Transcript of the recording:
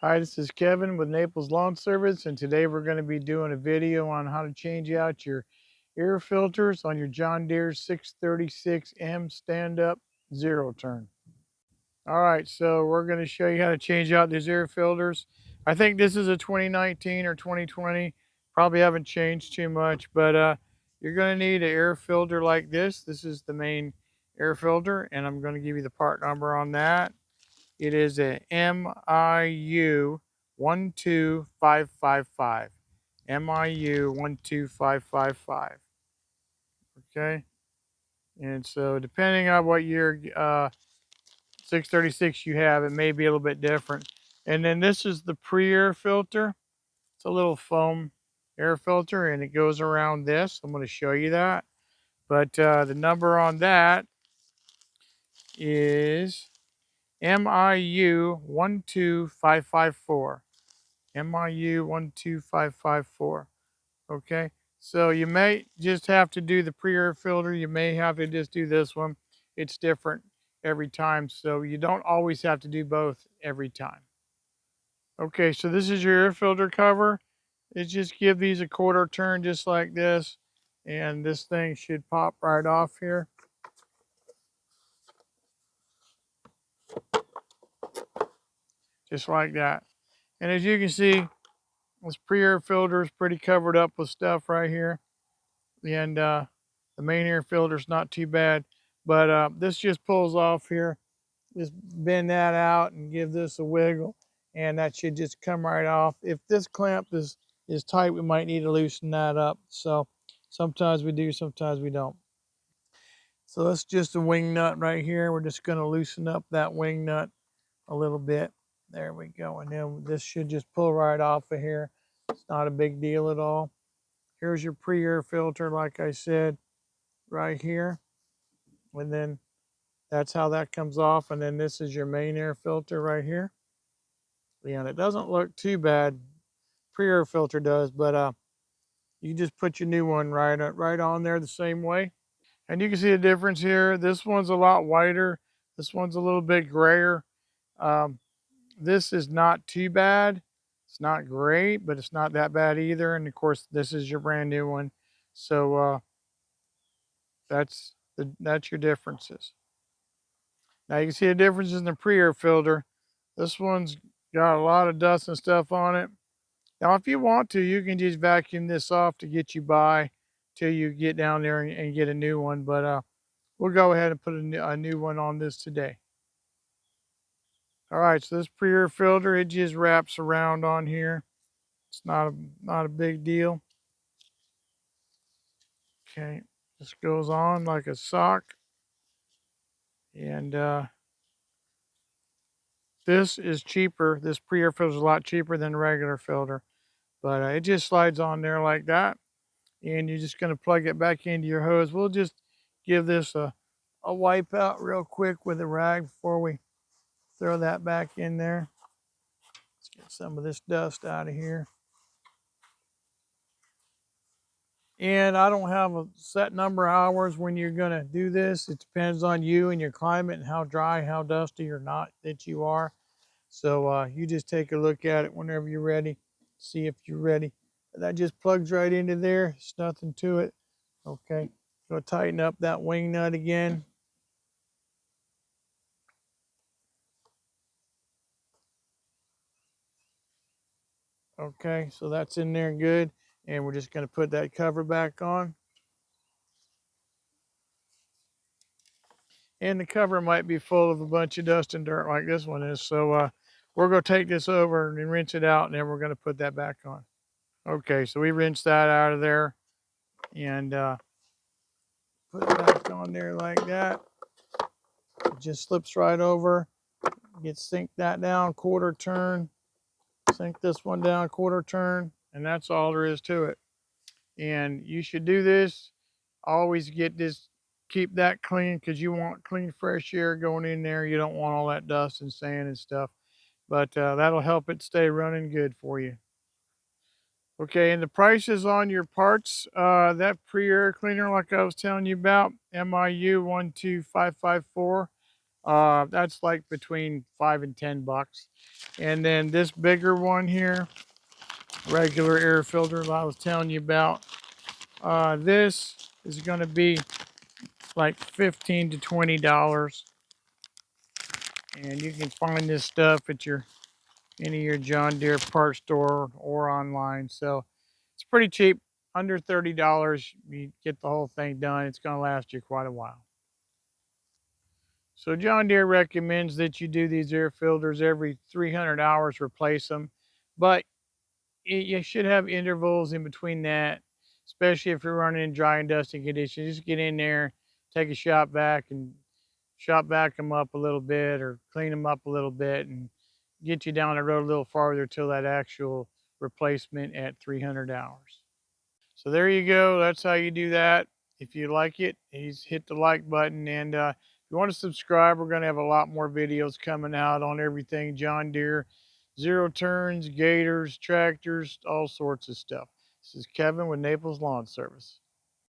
Hi, this is Kevin with Naples Lawn Service, and today we're going to be doing a video on how to change out your air filters on your John Deere 636M stand-up zero turn. All right, so we're going to show you how to change out these air filters. I think this is a 2019 or 2020. Probably haven't changed too much, but you're going to need an air filter like this. This is the main air filter, and I'm going to give you the part number on that. It is a MIU 12555. MIU 12555. Okay. And so depending on what year 636 you have, it may be a little bit different. And then this is the pre-air filter. It's a little foam air filter and it goes around this. I'm going to show you that. But the number on that is MIU 12554. MIU 12554. Okay, so you may just have to do the pre-air filter. You may have to just do this one. It's different every time, so you don't always have to do both every time. Okay, so this is your air filter cover. It's just give these a quarter turn just like this, and this thing should pop right off here. Just like that. And as you can see, this pre-air filter is pretty covered up with stuff right here. And the main air filter is not too bad, but this just pulls off here. Just bend that out and give this a wiggle, and that should just come right off. If this clamp is tight, we might need to loosen that up. So sometimes we do, sometimes we don't. So that's just a wing nut right here. We're just going to loosen up that wing nut a little bit. There we go. And then this should just pull right off of here. It's not a big deal at all. Here's your pre-air filter, like I said, right here. And then that's how that comes off. And then this is your main air filter right here. And it doesn't look too bad. Pre-air filter does, but you just put your new one right on there the same way. And you can see the difference here. This one's a lot whiter. This one's a little bit grayer. Um, this is not too bad. It's not great, but it's not that bad either. And of course, this is your brand new one. So that's your differences. Now you can see the differences in the pre-air filter. This one's got a lot of dust and stuff on it. Now, if you want to, you can just vacuum this off to get you by till you get down there and get a new one. But we'll go ahead and put a new one on this today. All right, so this pre-air filter, it just wraps around on here. It's not a big deal. Okay, this goes on like a sock. And this is cheaper. This pre-air filter is a lot cheaper than the regular filter. But it just slides on there like that. And you're just going to plug it back into your hose. We'll just give this a wipe out real quick with a rag before we throw that back in there. Let's get some of this dust out of here. And I don't have a set number of hours when you're going to do this. It depends on you and your climate and how dry, how dusty or not that you are. So you just take a look at it whenever you're ready. See if you're ready. That just plugs right into there. It's nothing to it. Okay. Go tighten up that wing nut again. Okay, so that's in there good. And we're just going to put that cover back on. And the cover might be full of a bunch of dust and dirt like this one is. So we're going to take this over and rinse it out, and then we're going to put that back on. Okay, so we rinsed that out of there and put it back on there like that. It just slips right over. Sink that down, quarter turn. Sink this one down, quarter turn. And that's all there is to it. And you should do this. Always keep that clean because you want clean, fresh air going in there. You don't want all that dust and sand and stuff. But that'll help it stay running good for you. Okay, and the prices on your parts, that pre-air cleaner like I was telling you about, MIU 12554, That's like between $5 and $10. And then this bigger one here, regular air filter that I was telling you about, this is going to be like $15 to $20. And you can find this stuff at any of your John Deere parts store or online. So it's pretty cheap, under $30. You get the whole thing done. It's going to last you quite a while. So John Deere recommends that you do these air filters every 300 hours, replace them. But you should have intervals in between that, especially if you're running in dry and dusty conditions. Just get in there, take a shot back, and shop back them up a little bit or clean them up a little bit and get you down the road a little farther till that actual replacement at 300 hours. So there you go. That's how you do that. If you like it, please hit the like button. And if you want to subscribe, we're going to have a lot more videos coming out on everything John Deere, zero turns, gators, tractors, all sorts of stuff. This is Kevin with Naples Lawn Service.